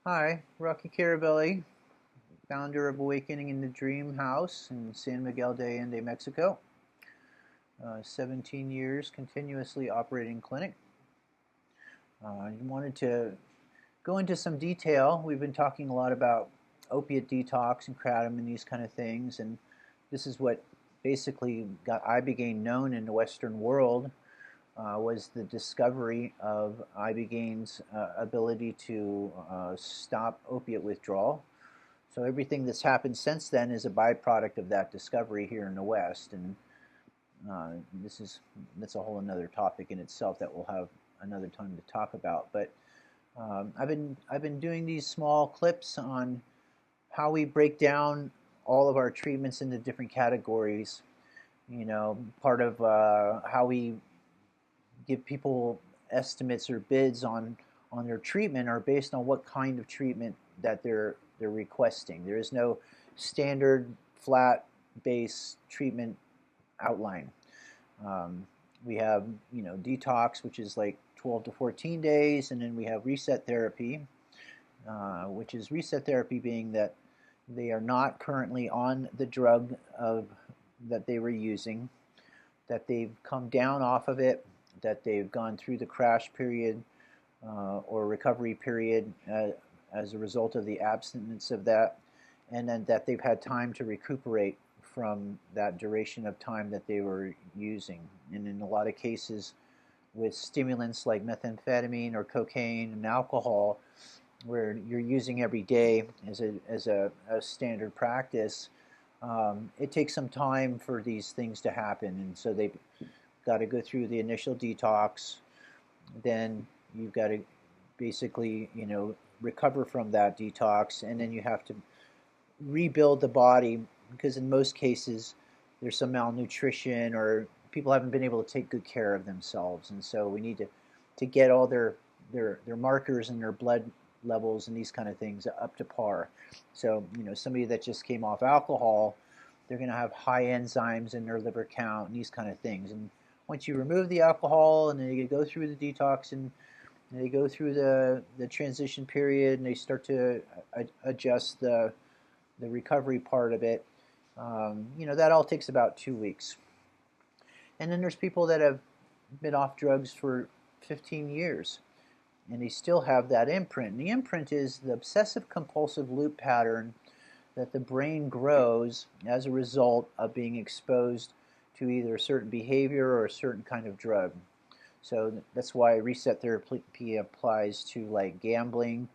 Hi, Rocky Carabelli, founder of Awakening in the Dream House in San Miguel de Allende, Mexico. 17 years continuously operating clinic. I wanted to go into some detail. We've been talking a lot about opiate detox and kratom and these kind of things, and this is what basically got ibogaine known in the Western world. Was the discovery of ibogaine's ability to stop opiate withdrawal. So everything that's happened since then is a byproduct of that discovery here in the West, and that's a whole another topic in itself that we'll have another time to talk about. But I've been doing these small clips on how we break down all of our treatments into different categories. Part of how we give people estimates or bids on their treatment are based on what kind of treatment that they're requesting. There is no standard flat base treatment outline. We have detox, which is like 12 to 14 days, and then we have reset therapy, which is reset therapy being that they are not currently on the drug that they were using, that they've come down off of it, that they've gone through the crash period or recovery period as a result of the abstinence of that, and then that they've had time to recuperate from that duration of time that they were using. And in a lot of cases with stimulants like methamphetamine or cocaine and alcohol, where you're using every day as a standard practice, it takes some time for these things to happen. And so they've got to go through the initial detox, then you've got to basically, recover from that detox, and then you have to rebuild the body, because in most cases there's some malnutrition or people haven't been able to take good care of themselves, and so we need to get all their markers and their blood levels and these kind of things up to par. So somebody that just came off alcohol, they're going to have high enzymes in their liver count and these kind of things. And once you remove the alcohol and then you go through the detox and they go through the transition period and they start to adjust the recovery part of it, that all takes about 2 weeks. And then there's people that have been off drugs for 15 years and they still have that imprint. And the imprint is the obsessive compulsive loop pattern that the brain grows as a result of being exposed to either a certain behavior or a certain kind of drug. So that's why reset therapy applies to like gambling,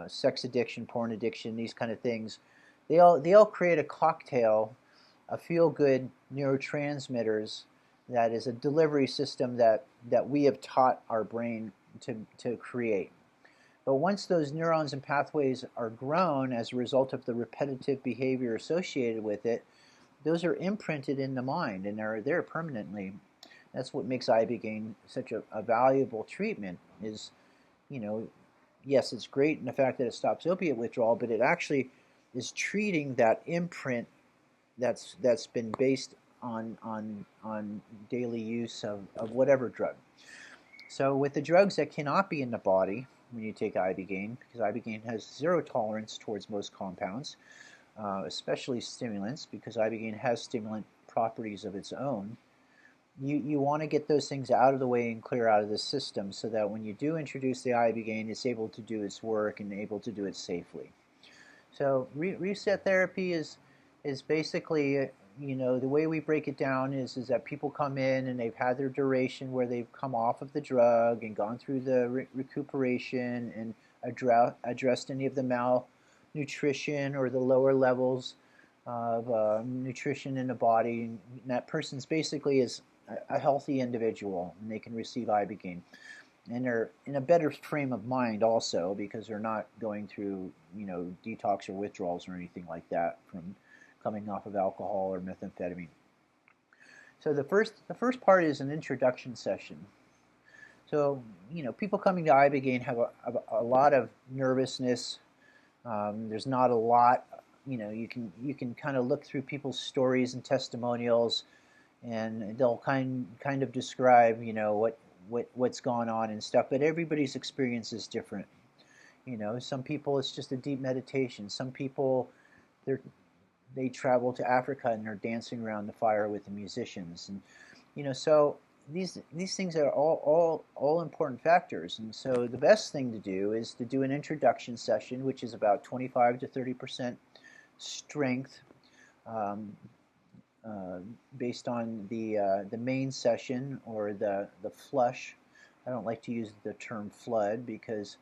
sex addiction, porn addiction, these kind of things. They all create a cocktail of feel-good neurotransmitters that is a delivery system that we have taught our brain to create. But once those neurons and pathways are grown as a result of the repetitive behavior associated with it, those are imprinted in the mind and they're there permanently. That's what makes ibogaine such a valuable treatment. Is, yes, it's great in the fact that it stops opiate withdrawal, but it actually is treating that imprint that's been based on daily use of whatever drug. So with the drugs that cannot be in the body when you take ibogaine, because ibogaine has zero tolerance towards most compounds, especially stimulants, because ibogaine has stimulant properties of its own. You want to get those things out of the way and clear out of the system so that when you do introduce the ibogaine, it's able to do its work and able to do it safely. So reset therapy is basically, the way we break it down is that people come in and they've had their duration where they've come off of the drug and gone through the recuperation and addressed any of the malnutrition or the lower levels of nutrition in the body. And that person's basically is a healthy individual and they can receive ibogaine. And they're in a better frame of mind also because they're not going through, detox or withdrawals or anything like that from coming off of alcohol or methamphetamine. So the first part is an introduction session. So, people coming to ibogaine have a lot of nervousness. There's not a lot, you can kind of look through people's stories and testimonials, and they'll kind of describe, what's gone on and stuff. But everybody's experience is different. Some people it's just a deep meditation. Some people they travel to Africa and they're dancing around the fire with the musicians, and so these things are all important factors. And so the best thing to do is to do an introduction session, which is about 25 to 30% strength, um, uh, based on the main session or the flush. I don't like to use the term flood because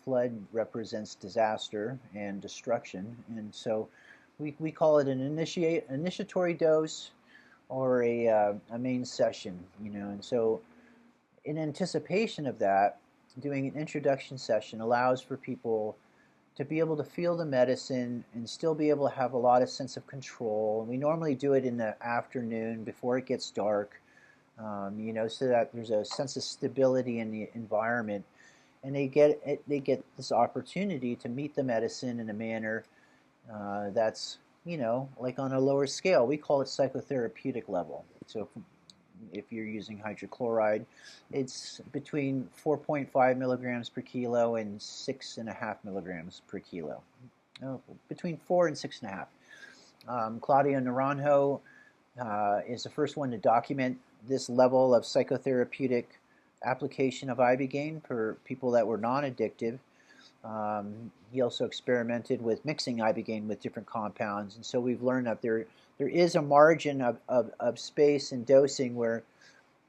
flood represents disaster and destruction, and so we call it an initiatory dose or a main session, and so in anticipation of that, doing an introduction session allows for people to be able to feel the medicine and still be able to have a lot of sense of control. And we normally do it in the afternoon before it gets dark, so that there's a sense of stability in the environment, and they get this opportunity to meet the medicine in a manner that's like on a lower scale. We call it psychotherapeutic level. So if you're using hydrochloride, it's between 4.5 milligrams per kilo and 6.5 milligrams per kilo. No, between 4 and 6.5. Claudio Naranjo is the first one to document this level of psychotherapeutic application of ibogaine for people that were non-addictive. He also experimented with mixing ibogaine with different compounds, and so we've learned that there is a margin of space and dosing where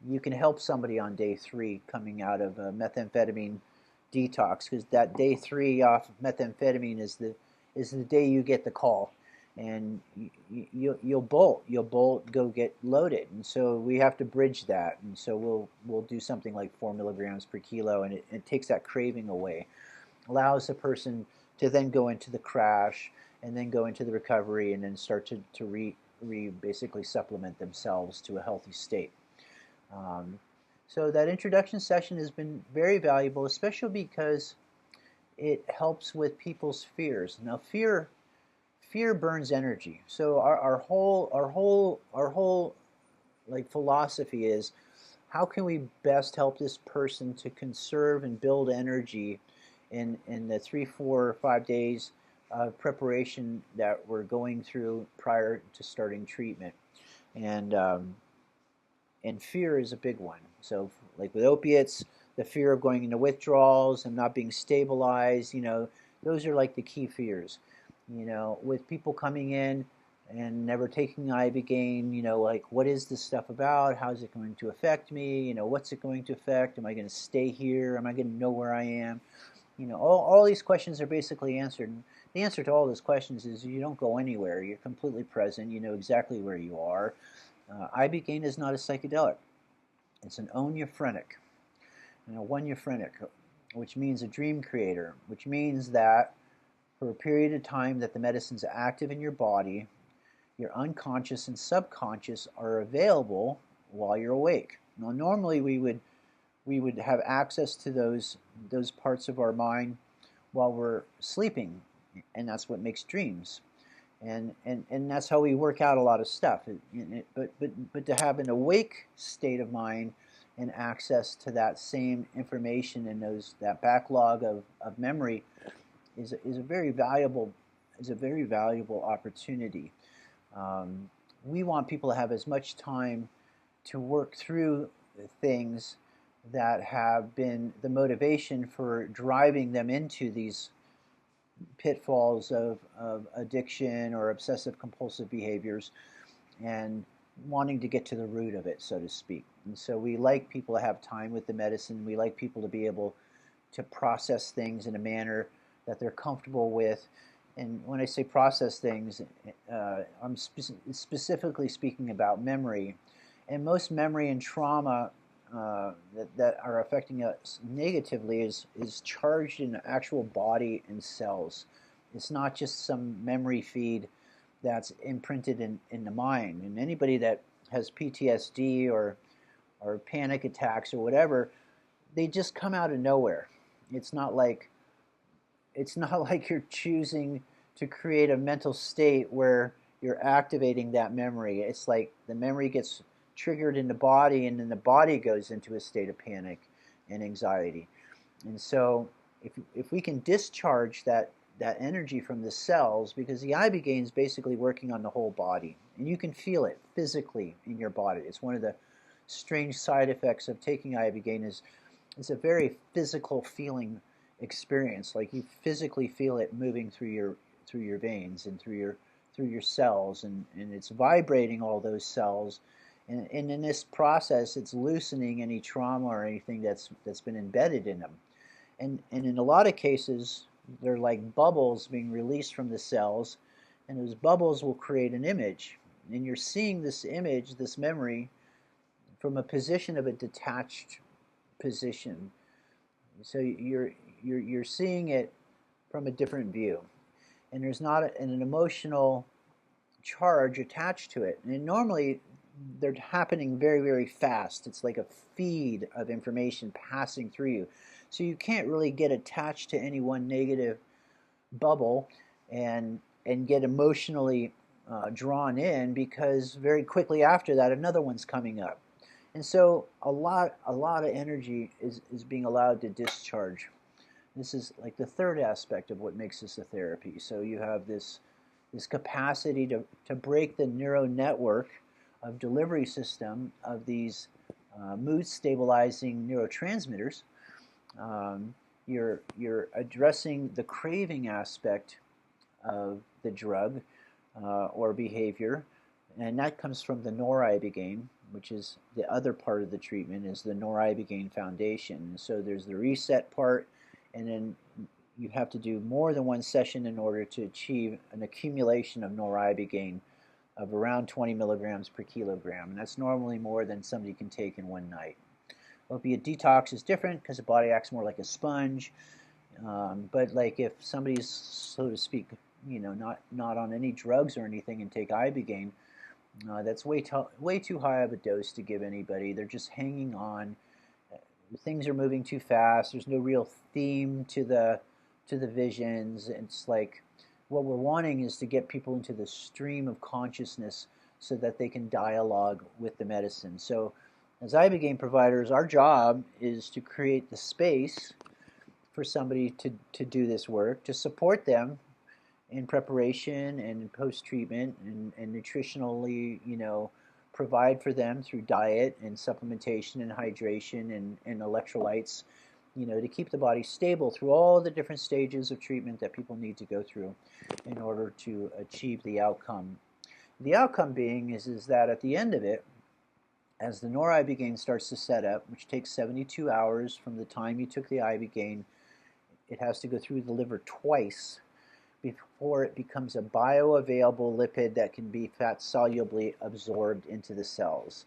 you can help somebody on day 3 coming out of a methamphetamine detox, because that day 3 off methamphetamine is the day you get the call, and you'll bolt, go get loaded, and so we have to bridge that, and so we'll do something like 4 milligrams per kilo, and it takes that craving away, allows the person to then go into the crash and then go into the recovery and then start to basically supplement themselves to a healthy state. So that introduction session has been very valuable, especially because it helps with people's fears. Now, fear burns energy. So our whole like philosophy is, how can we best help this person to conserve and build energy in the 3, 4, 5 days of preparation that we're going through prior to starting treatment, and fear is a big one. So, like with opiates, the fear of going into withdrawals and not being stabilized, those are like the key fears. With people coming in and never taking ibogaine, like, what is this stuff about? How is it going to affect me? What's it going to affect? Am I going to stay here? Am I going to know where I am? All these questions are basically answered. The answer to all those questions is you don't go anywhere. You're completely present. You know exactly where you are. Ibogaine is not a psychedelic. It's an onephrenic. One euphrenic, which means a dream creator, which means that for a period of time that the medicine's active in your body, your unconscious and subconscious are available while you're awake. Now, normally we would have access to those parts of our mind while we're sleeping, and that's what makes dreams, and that's how we work out a lot of stuff. But to have an awake state of mind and access to that same information and that backlog of memory is a very valuable opportunity. We want people to have as much time to work through things that have been the motivation for driving them into these pitfalls of addiction or obsessive compulsive behaviors, and wanting to get to the root of it, so to speak. And so we like people to have time with the medicine. We like people to be able to process things in a manner that they're comfortable with. And when I say process things, I'm specifically speaking about memory. And most memory and trauma that are affecting us negatively is charged in the actual body and cells. It's not just some memory feed that's imprinted in the mind. And anybody that has PTSD or panic attacks or whatever, they just come out of nowhere. It's not like you're choosing to create a mental state where you're activating that memory. It's like the memory gets triggered in the body, and then the body goes into a state of panic and anxiety. And so if we can discharge that energy from the cells, because the ibogaine is basically working on the whole body, and you can feel it physically in your body. It's one of the strange side effects of taking ibogaine is it's a very physical feeling experience. Like you physically feel it moving through your veins and through your cells, and it's vibrating all those cells. And in this process, it's loosening any trauma or anything that's been embedded in them. And in a lot of cases, they're like bubbles being released from the cells, and those bubbles will create an image. And you're seeing this image, this memory, from a position of a detached position. So you're seeing it from a different view, and there's not an emotional charge attached to it. And normally they're happening very, very fast. It's like a feed of information passing through you. So you can't really get attached to any one negative bubble and get emotionally drawn in, because very quickly after that another one's coming up. And so a lot of energy is being allowed to discharge. This is like the third aspect of what makes this a therapy. So you have this capacity to break the Nero network of delivery system of these mood stabilizing neurotransmitters. You're addressing the craving aspect of the drug or behavior, and that comes from the noribogaine, which is the other part of the treatment, is the noribogaine foundation. So there's the reset part, and then you have to do more than one session in order to achieve an accumulation of noribogaine of around 20 milligrams per kilogram, and that's normally more than somebody can take in one night. Opiate detox is different because the body acts more like a sponge, but like if somebody's, so to speak, not on any drugs or anything and take ibogaine, that's way too high of a dose to give anybody. They're just hanging on. Things are moving too fast. There's no real theme to the visions. It's like what we're wanting is to get people into the stream of consciousness so that they can dialogue with the medicine. So as ibogaine providers, our job is to create the space for somebody to do this work, to support them in preparation and post-treatment, and nutritionally, provide for them through diet and supplementation and hydration and electrolytes, to keep the body stable through all the different stages of treatment that people need to go through in order to achieve the outcome. The outcome being is that at the end of it, as the noribogaine starts to set up, which takes 72 hours from the time you took the ibogaine, it has to go through the liver twice before it becomes a bioavailable lipid that can be fat-solubly absorbed into the cells.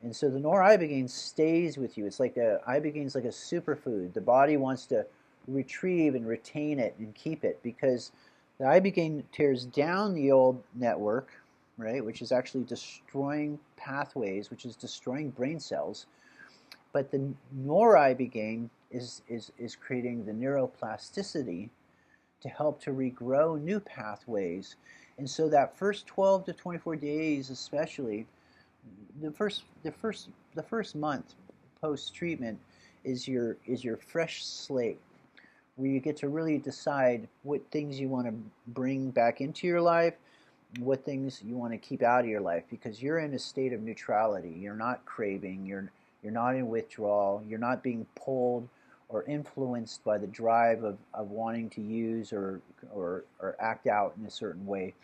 And so the noribogaine stays with you. It's like ibogaine's like a superfood. The body wants to retrieve and retain it and keep it, because the ibogaine tears down the old network, right, which is actually destroying pathways, which is destroying brain cells. But the noribogaine is creating the neuroplasticity to help to regrow new pathways. And so that first 12 to 24 days, especially the first month post treatment, is your fresh slate, where you get to really decide what things you want to bring back into your life, what things you want to keep out of your life, because you're in a state of neutrality. You're not craving, you're not in withdrawal, you're not being pulled or influenced by the drive of wanting to use or act out in a certain way.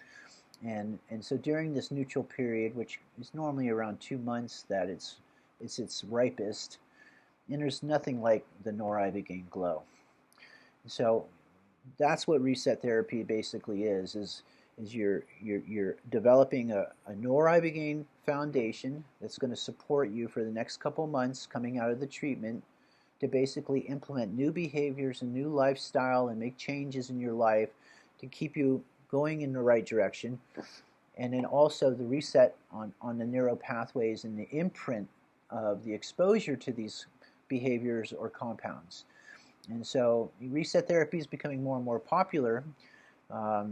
And so during this neutral period, which is normally around 2 months that it's its ripest, and there's nothing like the noribogaine glow. So that's what reset therapy basically is you're developing a noribogaine foundation that's going to support you for the next couple months coming out of the treatment, to basically implement new behaviors and new lifestyle and make changes in your life to keep you going in the right direction. And then also the reset on the Nero pathways and the imprint of the exposure to these behaviors or compounds. And so reset therapy is becoming more and more popular. It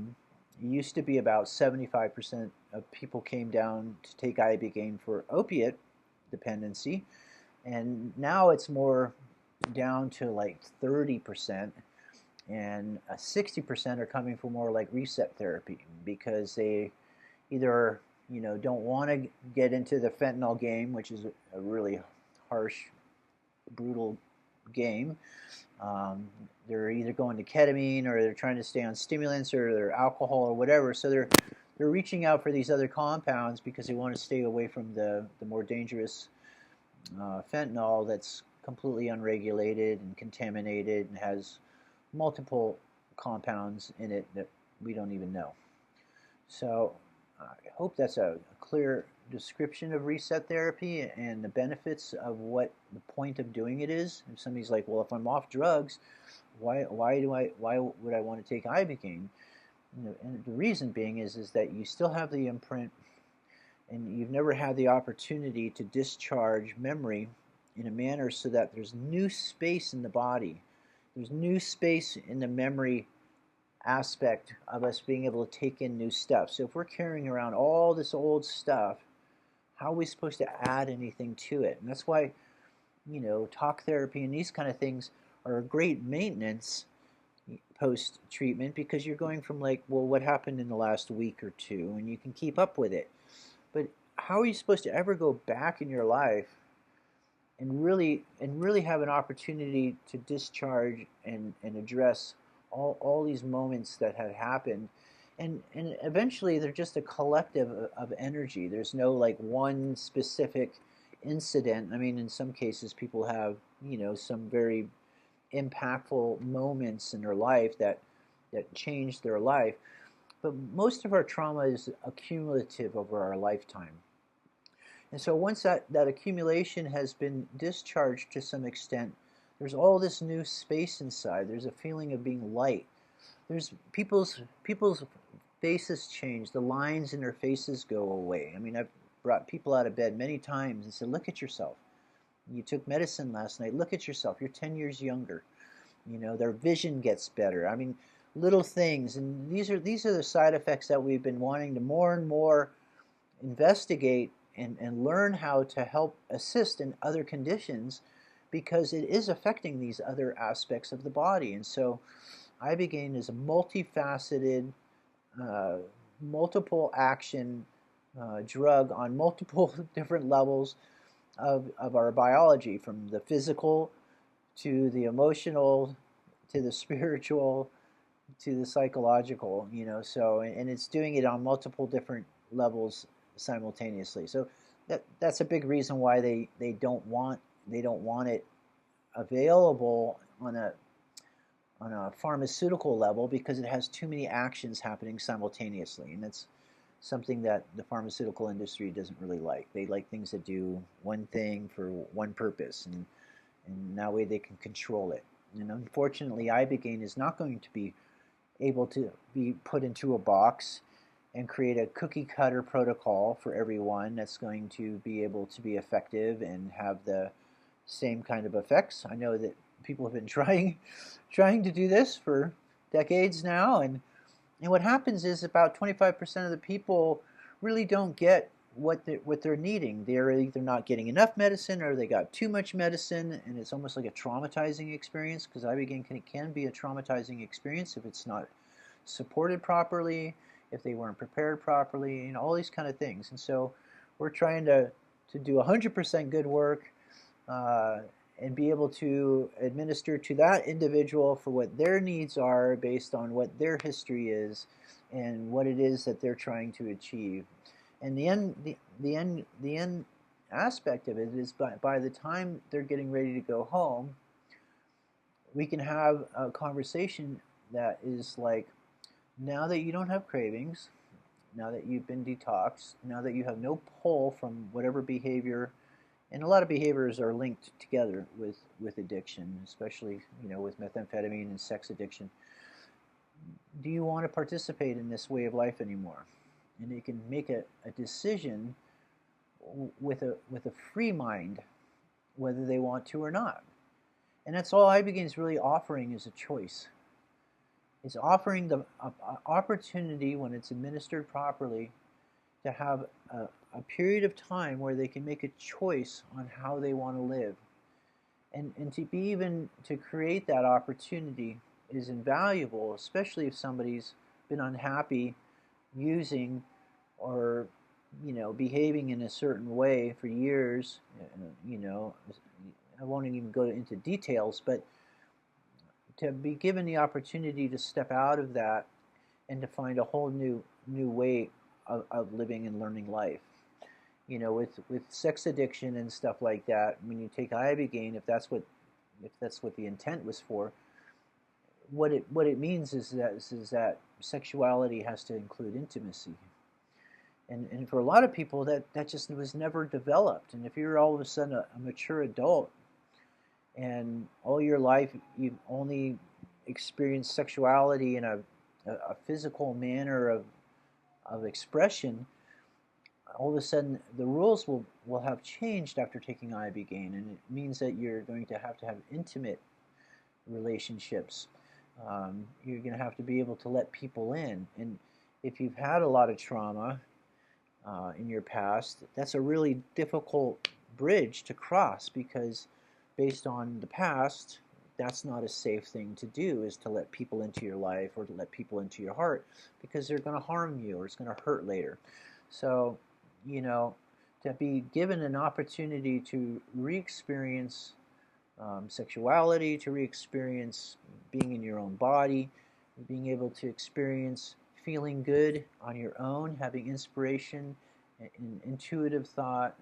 used to be about 75% of people came down to take ibogaine for opiate dependency, and now it's more down to like 30%. and 60% are coming for more like reset therapy because they either don't want to get into the fentanyl game, which is a really harsh, brutal game. They're either going to ketamine or they're trying to stay on stimulants or they're alcohol or whatever. So they're reaching out for these other compounds because they want to stay away from the more dangerous fentanyl that's completely unregulated and contaminated and has multiple compounds in it that we don't even know. So I hope that's a clear description of reset therapy and the benefits of what the point of doing it is. If somebody's like, well, if I'm off drugs, why would I want to take ibogaine? And the reason being is that you still have the imprint and you've never had the opportunity to discharge memory in a manner so that there's new space in the body. There's new space in the memory aspect of us being able to take in new stuff. So if we're carrying around all this old stuff, how are we supposed to add anything to it? And that's why, talk therapy and these kind of things are a great maintenance post-treatment because you're going from like, well, what happened in the last week or two, and you can keep up with it. But how are you supposed to ever go back in your life and really have an opportunity to discharge and address all these moments that have happened, and eventually they're just a collective of energy. There's no like one specific incident. I mean, in some cases, people have some very impactful moments in their life that changed their life, but most of our trauma is accumulative over our lifetime. And so once that accumulation has been discharged to some extent, there's all this new space inside. There's a feeling of being light. There's people's faces change. The lines in their faces go away. I mean, I've brought people out of bed many times and said, look at yourself. You took medicine last night. Look at yourself. You're 10 years younger. Their vision gets better. I mean, little things. And these are the side effects that we've been wanting to more and more investigate and learn how to help assist in other conditions because it is affecting these other aspects of the body. And so ibogaine is a multifaceted, multiple action drug on multiple different levels of our biology, from the physical to the emotional to the spiritual to the psychological, so and it's doing it on multiple different levels simultaneously. So that's a big reason why they don't want it available on a pharmaceutical level, because it has too many actions happening simultaneously, and that's something that the pharmaceutical industry doesn't really like. They like things that do one thing for one purpose, and that way they can control it. And unfortunately, ibogaine is not going to be able to be put into a box and create a cookie cutter protocol for everyone that's going to be able to be effective and have the same kind of effects. I know that people have been trying to do this for decades now, and what happens is about 25% of the people really don't get what they're needing. They're either not getting enough medicine or they got too much medicine, and it's almost like a traumatizing experience, because ibogaine can be a traumatizing experience if it's not supported properly, if they weren't prepared properly, all these kind of things. And so we're trying to do 100% good work and be able to administer to that individual for what their needs are based on what their history is and what it is that they're trying to achieve. And the end aspect of it is by the time they're getting ready to go home, we can have a conversation that is like, now that you don't have cravings, now that you've been detoxed, now that you have no pull from whatever behavior, and a lot of behaviors are linked together with addiction, especially with methamphetamine and sex addiction. Do you want to participate in this way of life anymore? And they can make a decision with a free mind whether they want to or not. And that's all ibogaine is really offering, is a choice. It's offering the opportunity, when it's administered properly, to have a period of time where they can make a choice on how they want to live. And to create that opportunity is invaluable, especially if somebody's been unhappy using or behaving in a certain way for years. I won't even go into details, but to be given the opportunity to step out of that and to find a whole new way of living and learning life. With sex addiction and stuff like that, when you take ibogaine, if that's what the intent was for, what it means is that sexuality has to include intimacy. And for a lot of people, that just was never developed. And if you're all of a sudden a mature adult and all your life you've only experienced sexuality in a physical manner of expression, all of a sudden the rules will have changed after taking ibogaine, and it means that you're going to have intimate relationships. You're going to have to be able to let people in, and if you've had a lot of trauma in your past, that's a really difficult bridge to cross, because based on the past, that's not a safe thing to do, is to let people into your life or to let people into your heart, because they're going to harm you or it's going to hurt later. So, to be given an opportunity to re-experience sexuality, to re-experience being in your own body, being able to experience feeling good on your own, having inspiration, intuitive thought,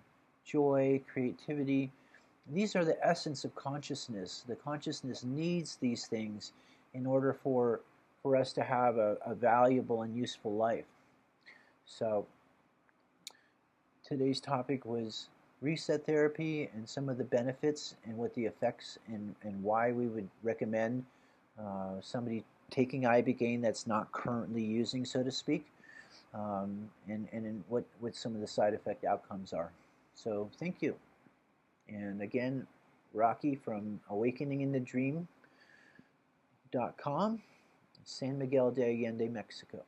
joy, creativity. These are the essence of consciousness. The consciousness needs these things in order for us to have a valuable and useful life. So today's topic was reset therapy and some of the benefits and what the effects and why we would recommend somebody taking ibogaine that's not currently using, so to speak, and what some of the side effect outcomes are. So thank you. And again, Rocky from awakeninginthe.dream.com, San Miguel de Allende, Mexico.